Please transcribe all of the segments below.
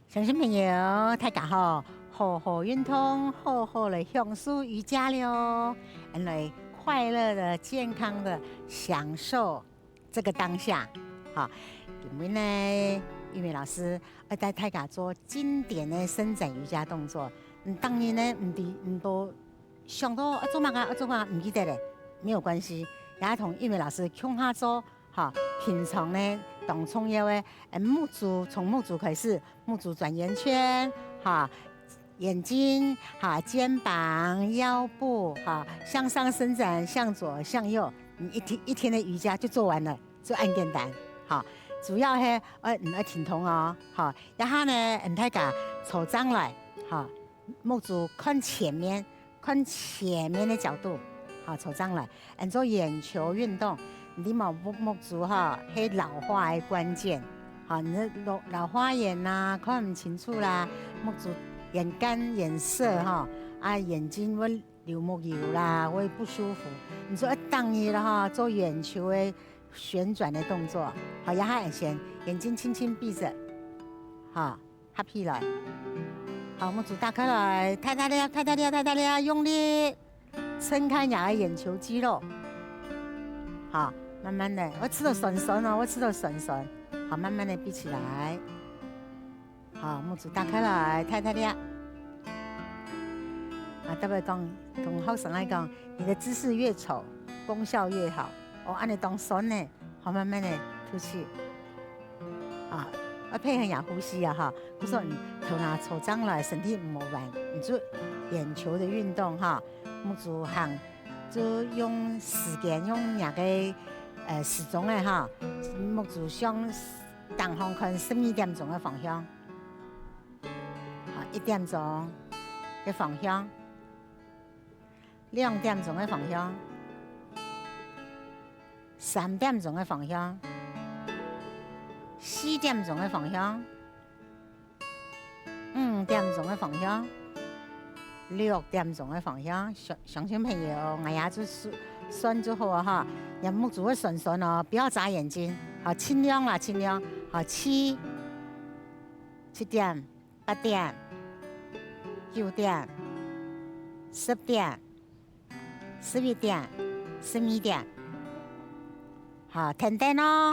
乡亲朋友，大家好，好好运动，好好的享受瑜伽了，来快乐的、健康的享受这个当下。好，因为呢，玉美老师要带大家做经典的伸展瑜伽动作。当然呢，唔多想到做嘛个，做嘛唔记得嘞，没有关系，也同玉美老师共下做。哈，平常呢，当重要的木足，从木足开始，木足转圆圈，哈，眼睛，哈，肩膀、腰部，哈，向上伸展，向左、向右，你一天的瑜伽就做完了，就按简单，哈。主要係唔要停痛哦，哈，然後呢，大家手張來，哈，木足看前面的角度，好，手張來，做眼球運動。你木足哈，係老化的關鍵。好，你的老花眼呐、看唔清楚啦，木足眼乾眼澀哈，眼睛會流木油啦，會不舒服。你說當你了哈，做眼球的旋轉的動作，好，然後先眼睛輕輕閉着，好 ，happy 來，好，木足打開來，太大力，用力撐開你的眼球肌肉，好。慢慢的，我吃到酸哦，好，慢慢的闭起来，好，木足打开来，太力啊！特别讲，同学生来讲，你的姿势越丑，功效越好。哦，按你当酸呢，好，慢慢的吐气，啊，要配合下呼吸啊哈。我说你头拿手张来，身体唔好弯，你做眼球的运动哈，木足行，就用时间用那个。时钟的哈，木足向东方看12點鐘的方向，好，1點鐘的方向，2點鐘的方向，3點鐘的方向，4點鐘的方向，5點鐘的方向，6點鐘的方向。鄉親朋友，我也就是算就好啊哈。你木足會順哦，不要眨眼睛，好，盡量，好，7點、8點、9點、10點、11點、12點，好，停定哦，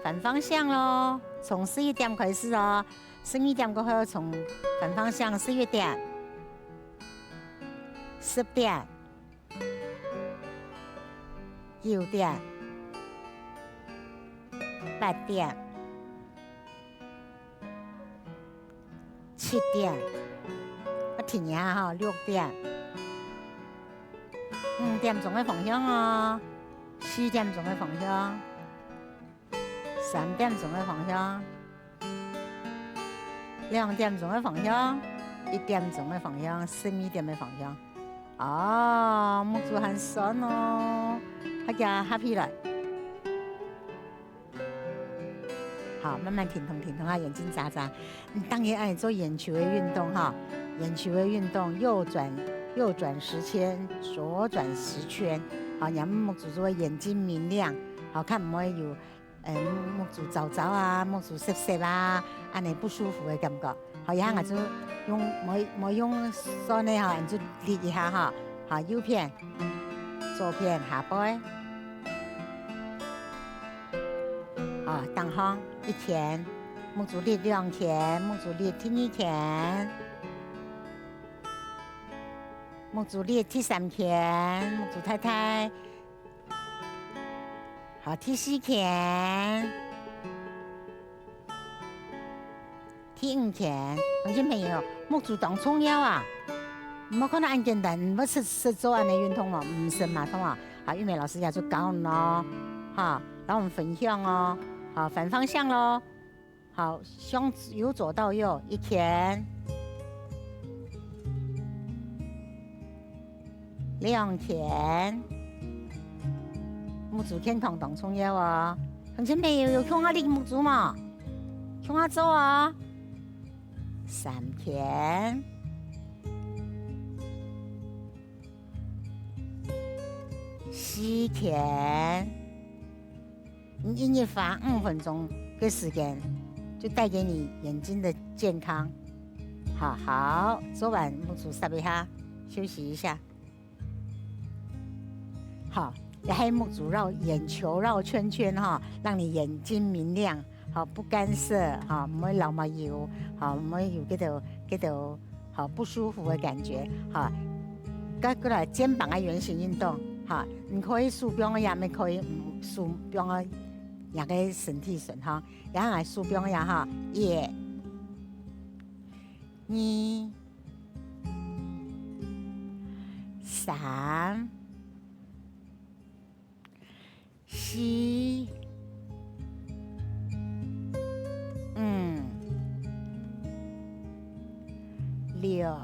反方向咯，從11點開始哦，12點過後從反方向11點、10點。9點、8點、7點，我停下哈，6點、5點鐘的方向哦，4點鐘的方向，3點鐘的方向，2點鐘的方向，1點鐘的方向，12點的方向。哦，木足很酸哦。大家 happy 了，好，慢慢停痛啊，眼睛眨眨。当然爱做眼球的运动哈，眼球的运动，右转10圈，左转10圈，好，让木足做眼睛明亮，好看唔会有木足皱皱啊，木足涩涩啊，安尼不舒服的感觉。好，然后就用冇用手呢哈，就立一下哈，好，右片。左片下背，啊，东方1天，木足立2天，木足立第2天，木足立第3天，木足太，好，第4天，第5天，同学朋友，木足当重要啊！唔好可能按简单，唔好是做安尼运动哦，唔是嘛通啊。好，玉美老师也就教你咯，哈，然后我们分享哦，好，反方向咯，好，向由左到右1天、2天，木足天堂当重要哦。同学朋友有看下你木足嘛？看下做啊，3天。4天，你一发5分钟的时间就带给你眼睛的健康。好，左腕木足撒一下，休息一下。好，也还木足绕眼球绕圈圈哈，让你眼睛明亮。好，不干涩哈，唔会流毛油，好，唔会有嗰度好不舒服的感觉。好，再过来肩膀的圆形运动，哈，你可以手柄也咪可以，手柄啊也个身体顺哈，然后手柄也哈，1、2、3、4、6，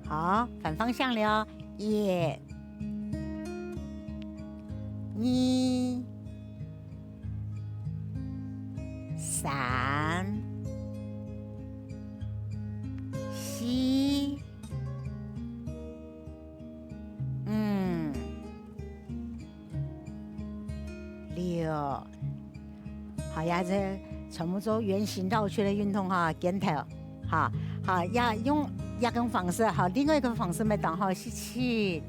好，反方向了，1、2、3、4、6，好呀，这全部做圆形绕圈的运动哈，肩头，好，要用一种方式，好，另外一个方式没当好，吸气，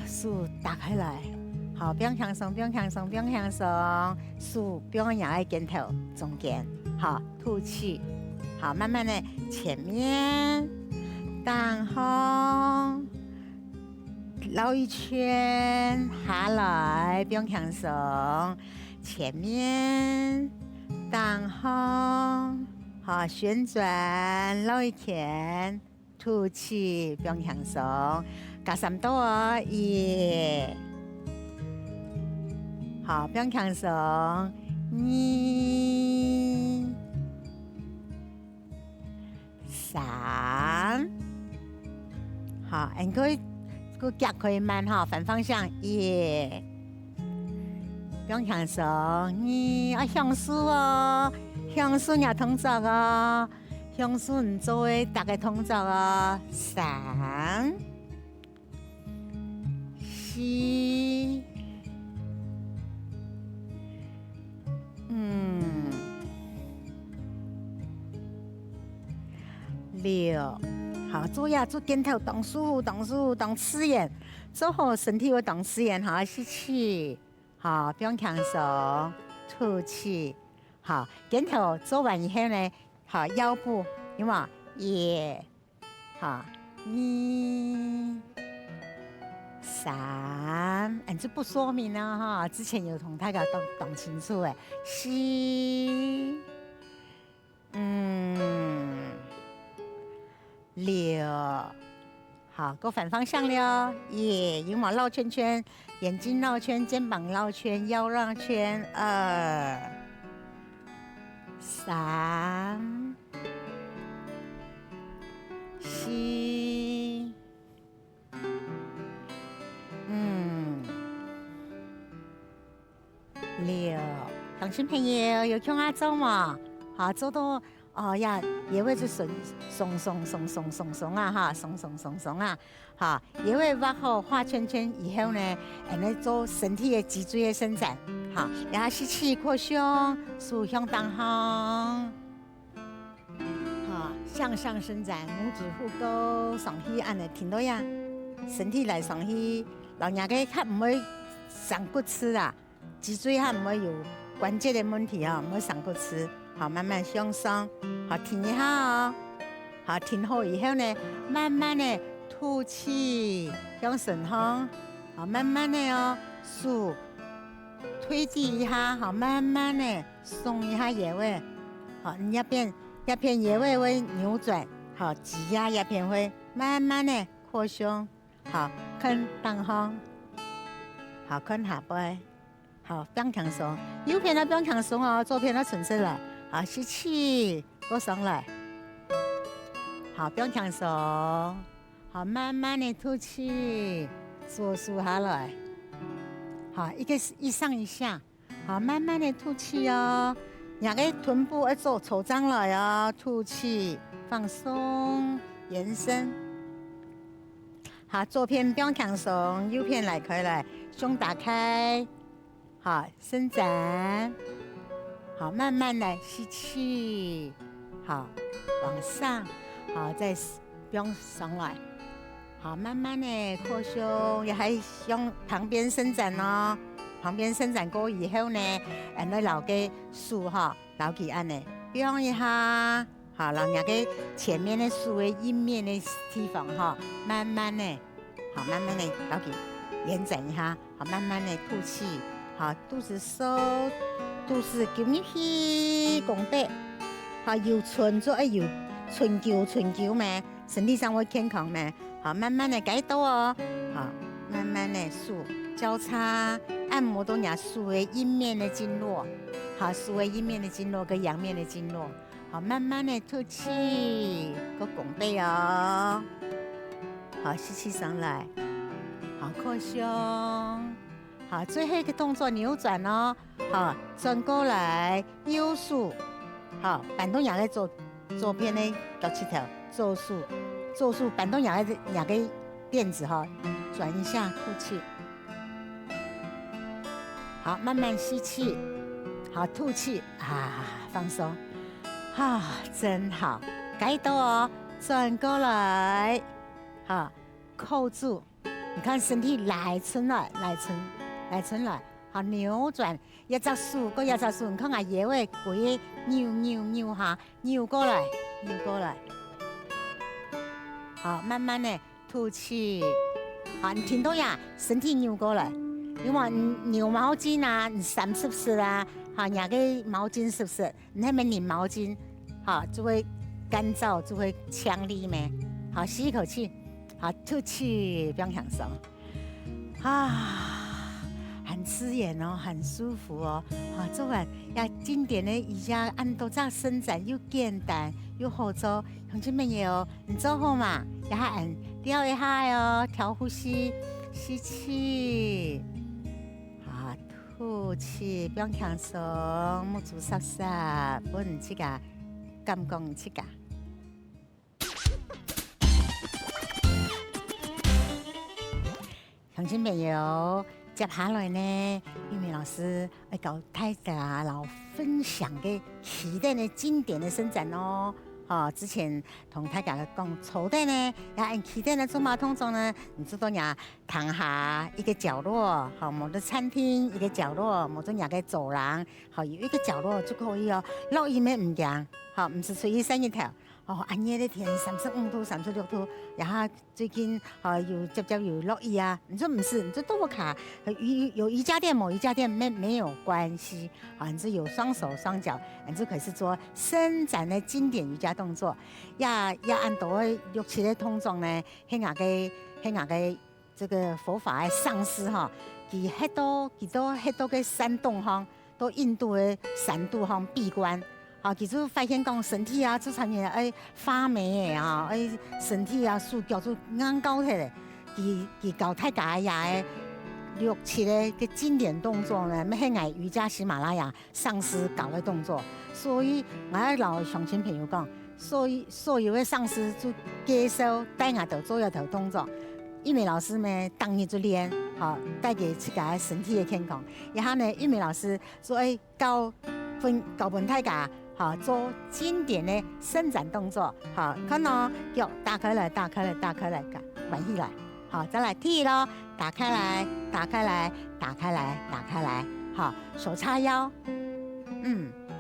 手打开来，好，不用向上，不用向上，不用向上，手不用压在肩头中间，好，吐气，好，慢慢的前面，然后绕一圈下来，不用向上，前面，然后好旋转绕一圈，吐气，不用向上，加3度哦，1，好，不用向上，2、3，好，个脚可以慢哈，反方向，1，不用向上，2，向手哦，向手也通走哦，向手唔做的大概通走哦，3、4、6，好，做呀，做点头，动手，动刺眼，做好身体会动刺眼，好，吸气，好，不用向上，吐气，好，点头做完以后呢，好，腰部有冇？1，好，2、3，这不说明了哈，之前有同大家懂清楚诶，4、6，好，go反方向了，1，羽毛绕圈圈，眼睛绕圈，肩膀绕圈，腰绕圈，2、3、4、6，乡亲朋友有空啊做嘛？好，做到呀，也会是松啊哈，松啊，好，也会挖好画圈圈以后呢，来做身体的脊椎的伸展，好，然后吸气扩胸，手向当行，好，向上伸展，拇指互勾，上去按来停到呀，身体来上去，老人家较唔会长骨刺啦，脊椎较唔会有关节的问题啊，唔会长骨刺。好，慢慢向上，好，停一下哦。好，停好以后呢，慢慢的吐气，向身方，好，慢慢的哦，手推挤一下，好，慢慢的松一下穴位，好，你要偏穴位会扭转，好，挤压一边会慢慢的扩胸，好，看当方，好，看下背，好，不用强松，右边呢不用强松哦，左边呢顺势来。好，吸气，过上来。好，不用强松。好，慢慢的吐气，坐舒下来。好，一上一下。好，慢慢的吐气哦。两个臀部要做抽张来哦，吐气，放松，延伸。好，左边不用强松，右边来，可以来，胸打开。好，伸展。好，慢慢的吸气，好，往上，好，再不用上来，好，慢慢的扩胸，也还向旁边伸展哦。旁边伸展过以后呢，来留个竖哈，留起安呢，比方一下，好，让那个前面的竖的阴面的地方哈，慢慢的，好，慢慢的留起延展一下，好，慢慢的吐气，好，肚子收，肚子吸入去，拱背，好，由唇做有唇灸咩，身体上会健康咩，好，慢慢的改到哦，好，慢慢的竖交叉。按摩都拿竖的阴面的经络，好，竖的阴面的经络跟阳面的经络，好，慢慢的吐气，个拱背哦，好，吸气上来，好，扩胸，好，最后一个动作扭转哦，好，转过来，右竖，好，板凳压在左边的脚趾头，左竖，板凳压在两个垫子哈，转一下，吐气。好，慢慢吸气，好，吐气啊，放松，啊，真好，改动哦，转过来，好，扣住，你看身体来春来，好，扭转，一只手，个一只手，你看下腰位，鬼扭下，扭过来，好，慢慢的吐气，好，你听到呀？身体扭过来。因为扭毛巾啊，你湿不湿啊？好，拿个毛巾湿不湿？你那边拧毛巾，好就会干燥，就会呛力咩？好，吸一口气，好，吐气，不用享受啊，很刺眼哦，很舒服哦。好，做完要经典的瑜伽，按都这样伸展又简单又好做，同志们也哦，你做好嘛？也还按调一下哟，调呼吸，吸气。吐气，不用享受，木足刹刹，不能去个，感觉去个。乡亲朋友，接下来呢，玉梅老师会教大家老分享嘅起点的经典的伸展哦。哦，之前同大家讲，初点呢，要按起点的做马桶中呢，你知道呀，躺下一个角落，好，某的餐厅一个角落，某种两个走廊，好，有一个角落就可以哦。落雨咩唔惊，好，唔是吹一山一条。哦，暗夜的天35度、36度，然后最近有接有落雨啊。你说不是，你说多么卡，有瑜伽垫某瑜伽垫没有关系啊，你是有双手双脚，你就可以是做伸展的经典瑜伽动作。要按到六七的动作呢，迄下个这个佛法的上师哈，佢迄多个山洞哈，到印度的山度哈闭关。啊，其实发现讲身体啊，做产业发霉的啊，身体啊，属叫做硬高起来，佢搞太假呀的6、7个经典动作呢，咩系瑜伽喜马拉雅上师搞的动作，所以我喺老乡亲朋友讲，所有的上师就接受带我头做一头动作，玉梅老师呢当日就练，好带给自己身体的健康，然后呢，玉梅老师所以教大家。好，做经典的伸展动作。好，看哦，脚打开来，打开来，关起来。好，再来踢咯，打开来，打开来。好，手叉腰，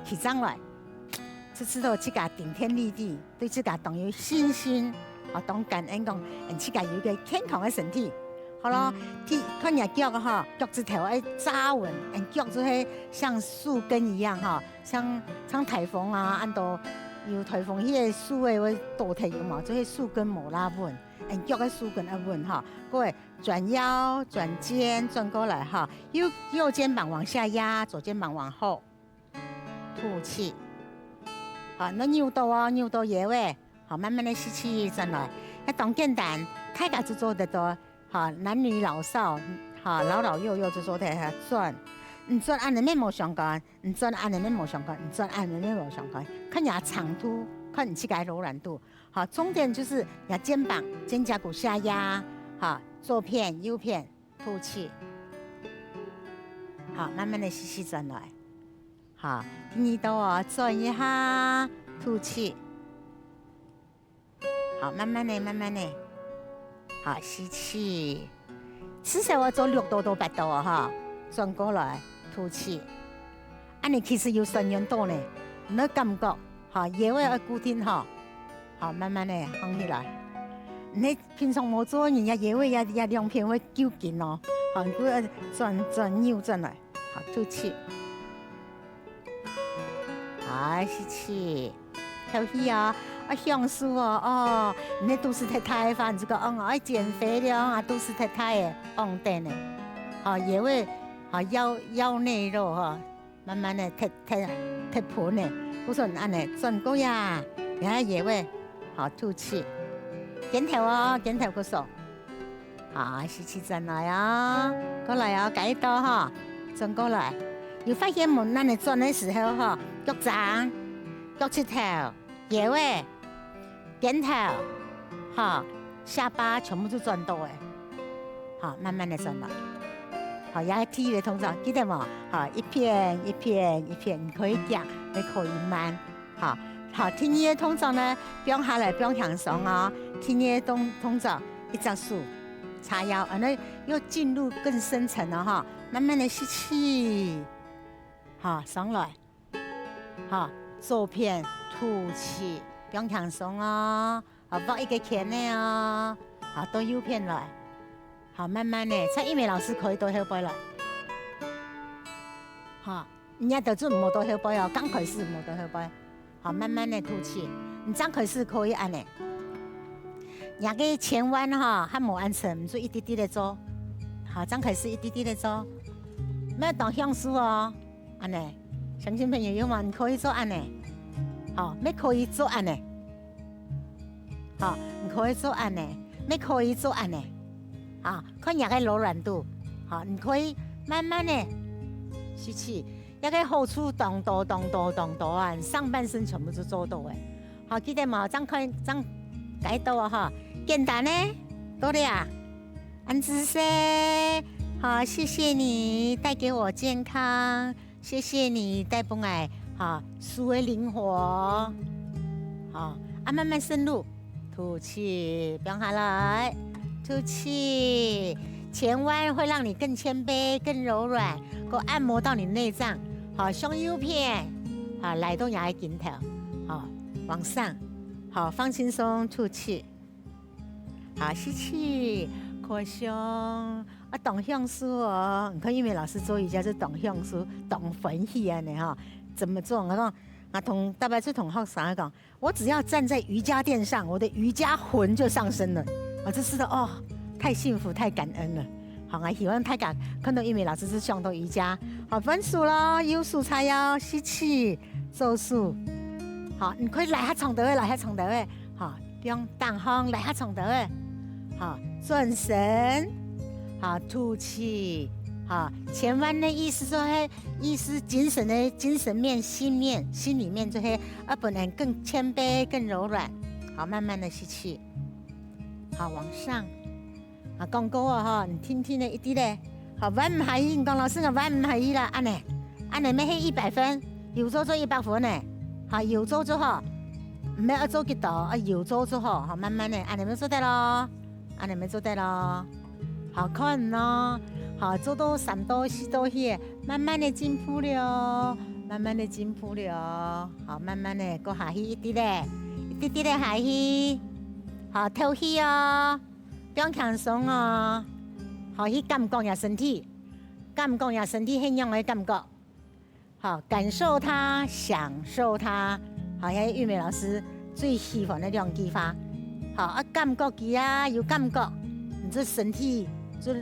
起上来，这次都自己顶天立地，对自己动有信心，好，懂感恩讲，让自己有一个健康的身体。好咯，看人脚哈，脚趾头扎稳，脚就是像树根一样哈，像台风啊，按到有台风，迄个树的会倒退有嘛，就是树根无拉稳，脚的树根要稳哈。各位转腰、转肩、转过来哈，右肩膀往下压，左肩膀往后，吐气。好，那扭到哦，扭到腰位，好，慢慢的吸气转来，那当简单，大家就做得到。好，男女老少，好，老幼就做得转，转按的面无相干，转按的面无相干，转按的面无相干，看你长度，看你膝盖柔软度。好，重点就是你肩膀、肩胛骨下压，好，左片、右片，吐气。好，慢慢的吸气转来。好，耳朵哦转一下，吐气。好，慢慢的，慢慢的。好，吸气。至少我做6度到8度啊，哈，转过来，吐气。你其实有3元多呢，你感觉，好，野味要固定哈。好，慢慢的放起来。你平常冇做，人家野味也2片会揪紧哦。好，你要转扭转来。好，吐气。好，吸气。透气啊。香酥哦，你都市太太反这个爱减肥了啊，都市太太的放电的，好也会好腰内肉哈，慢慢的踢盘的，我说安尼转过呀，然后也会好吐气，点头哦，点头个手，好吸气转来啊，过来啊，改刀哈，转过来，有发现冇？咱你转的时候哈，脚掌、脚趾头、也会。点头，好，下巴全部都转到哎，好，慢慢的转来，好，也係踢的動作，記得冇？好，一片一片一片，你可以夾，你可以慢，好，好，聽呢啲動作呢，不用下來，不用輕鬆哦，聽呢啲動作，一隻手叉腰，又進入更深層了哈，慢慢的吸氣，好，上來，好，左片吐氣。不用輕鬆哦，好，放一個鉗呢哦，好，到右片來，好，慢慢的，蔡一梅老師可以到後背來，好，人家就做唔好到後背哦，剛開始唔好到後背，好，慢慢的吐氣，你剛開始可以安尼，人家前彎哈，還冇安全，唔做一滴滴的做，好，剛開始一滴滴的做，唔要當香酥哦，安尼，相信朋友有冇？你可以做安尼。好，ไม่可以做安尼，好，你可以做安尼，ไม่可以做安尼，好，看人家柔軟度，好，你可以慢慢的吸氣，一個後處動多啊，上半身全部都做到誒，好，記得冇？這樣改到啊哈，簡單呢，多啲啊，安姿勢，好，謝謝你帶給我健康，謝謝你帶俾我。好，思維靈活，好，慢慢深入，吐氣，不用下來，吐氣，前彎會讓你更謙卑、更柔軟，夠按摩到你內臟，好，胸右片，好，來到牙頸頭，好，往上，好，放輕鬆，吐氣，好，吸氣，擴胸，動香酥哦，你看玉梅老師做瑜伽是動香酥、動魂氣啊，你哈。怎麼做？我講，大白是同學生講，我只要站在瑜伽墊上，我的瑜伽魂就上升了。我就知道哦，太幸福，太感恩了。好，我喜歡太感，看到玉梅老師是上到瑜伽，好，分數咯，右手叉腰，吸氣，做數。好，你可以來下床頭位，來下床頭位，好，不用擋風，來下床頭位，好，轉身，好，吐氣。好，前彎的意思說，意思精神的精神面、心裡面就係本人更謙卑、更柔軟。好，慢慢的吸氣，好往上。啊，講過啊哈，你聽聽的一啲咧。好，彎唔係你講老師我彎唔係啦，安尼咩係100分，右做100分呢。好，右做就好，唔係做幾多，右做就好。好，慢慢的，安尼咪做得咯，安尼咪做得咯，好看咯。好，做到3度4度去，慢慢的進步了，慢慢的進步了。好，慢慢的過下去一啲咧，一啲咧下去。好，透氣哦，不用輕鬆哦。好，去感覺下身體，感覺下身體很樣的感覺。好，感受它，享受它。好，係玉梅老師最喜歡的2句話。好，感覺佢啊，有感覺，你這身體就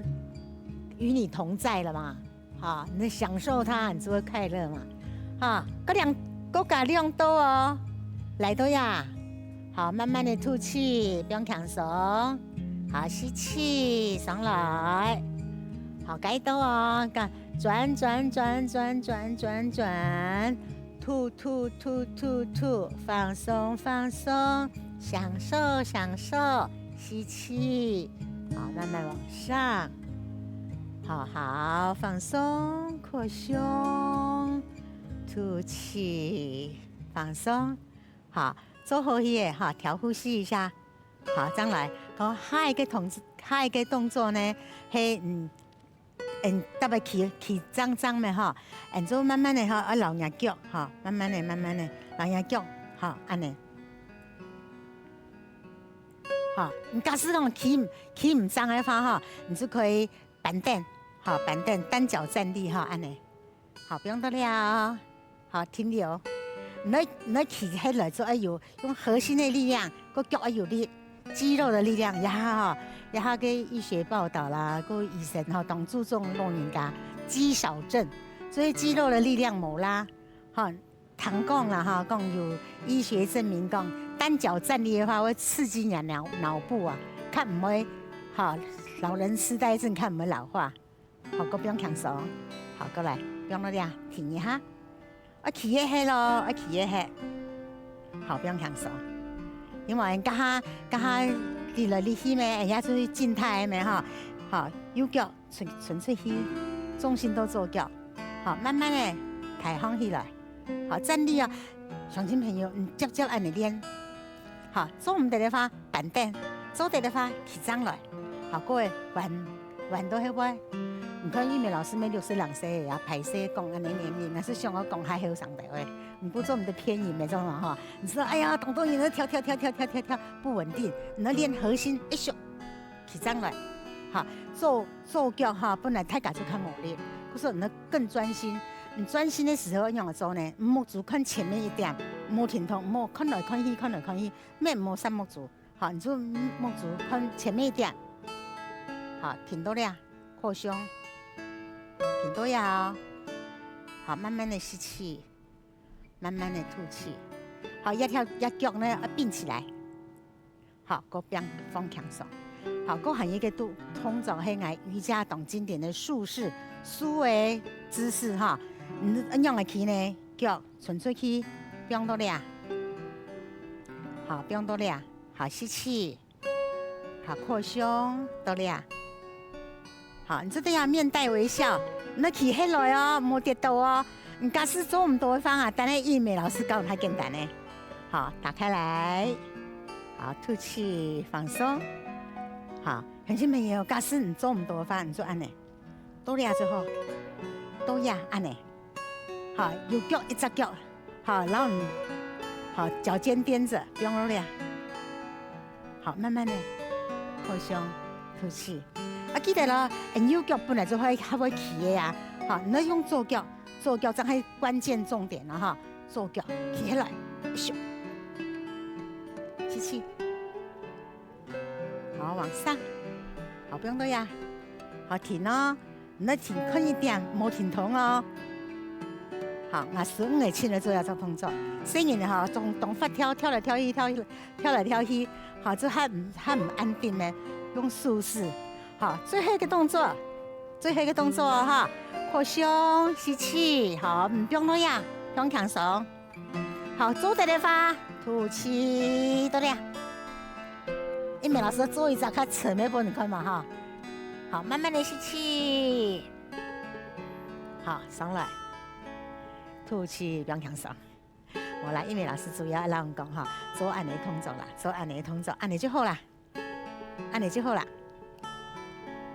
與你同在了嘛，好，你享受它，你就會快樂嘛，好，各加2度哦，來到呀，好，慢慢的吐氣，不用輕鬆，好，吸氣上來，好，改到哦，轉，吐，放鬆，享受，吸氣，好，慢慢往上。好，放鬆，擴胸，吐气，放松。好，做好些哈，调呼吸一下。好，再来。好，下一个动作呢，係特別起張嘅哈，做慢慢的哈，留人腳哈，慢慢的留人腳，好，安尼。好，你假使講起唔張嘅話哈，你就可以板凳，好，板凳單腳站立哈，安尼。好，不用多了，好，停留。你起起來就要有用核心的力量，個腳要有力。肌肉的力量，然後個醫學報道啦，個醫生哈，當注重老人家肌少症，所以肌肉的力量冇啦。哈，thường講啦哈，講有醫學證明講，單腳站立的話會刺激你腦部啊，看唔會哈，老人痴呆症看唔會老化。好，個不用強手，好過來，不用多啲啊，停一下，我起一下咯，我起一下，好，不用強手。因為家下嚟來嚟去咩，人家就是靜態咩哈，好右腳純粹去，重心都做腳，好慢慢的抬放起來，好站立啊，鄉親朋友，你接按你練，好做唔得的話板凳，做得的話起張來，好各位玩到迄位，你看玉美老師咩62歲啊，排泄講安尼年齡，那是像我講還後生的喂。你不做你的偏移沒做嘛哈？你知道哎呀，動作你跳不穩定，你要練核心，一咻起張來，好做腳哈，本來太緊就看冇力，可是你要更專心。你專心的時候用嚟做呢，目珠看前面一點，冇停通，冇看來看去，咩冇三目珠，好，你就目珠看前面一點，好，挺多了，擴胸，挺多呀，好，慢慢的吸氣。慢慢的吐氣，好，一腳呢要並起來，好，個邊放強手，好，個還有一個動作係我瑜伽當經典的樹式思維姿勢哈，你用嚟起呢腳純粹去，不用多了，好，不用多了，好吸氣，好擴胸多了，好，你這都要面帶微笑，你起起來哦，冇跌倒哦。你假使做唔到嘅方啊，但係醫美老師教太簡單咧。好，打開來，好吐氣放鬆。好，鄉親朋友，假使你做唔到嘅方，你做安尼，倒立之後，倒立安尼。好，右腳一隻腳，好，然後你好腳尖踮着，不用倒立。好，慢慢的擴胸吐氣。啊，記得咯，右腳本來就會起嘅呀。好，你要用左腳。做腳真係關鍵重點啦哈！做腳起起來，咻，吸氣，好往上，好不用多呀，好停哦，你要停近一點，冇停通哦。好，我15個輕的做下做動作，雖然哈動發跳來跳去，好，就還唔安定呢，用舒適。好，最後一個動作哈。擴胸吸氣，好，唔用多呀，用強手。好，做得的話，吐氣多啲。一美老師做一隻較側面部，你看嘛哈。好，慢慢的吸氣，好，上來，吐氣，不用強手。我來，一美老師主要讓我講哈，做安尼動作啦，做安尼動作，安尼就好啦，安尼就好啦。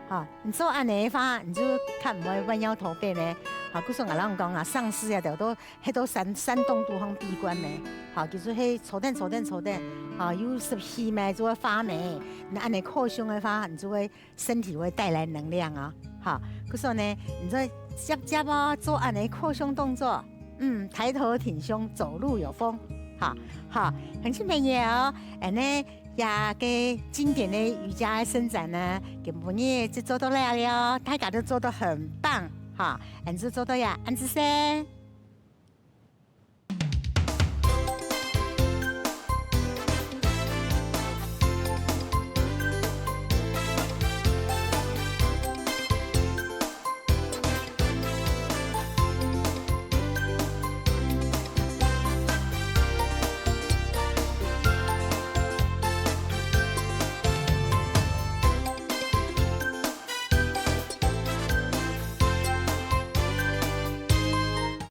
好，你做安尼嘅話，你就看唔會彎腰駝背呢。好，古時我人講啊，上師啊，都山東都方閉關呢。好，叫做迄坐墊。好，有濕氣咩就會發霉。你安尼擴胸嘅話，你就會身體會帶來能量啊。好，古時呢，你再接哦，做安尼擴胸動作，抬頭挺胸，走路有風。好，鄉親朋友，呢。呀，個經典的瑜伽伸展呢，給你就做到了，大家都做得很棒，哈，你就做到呀，安子生。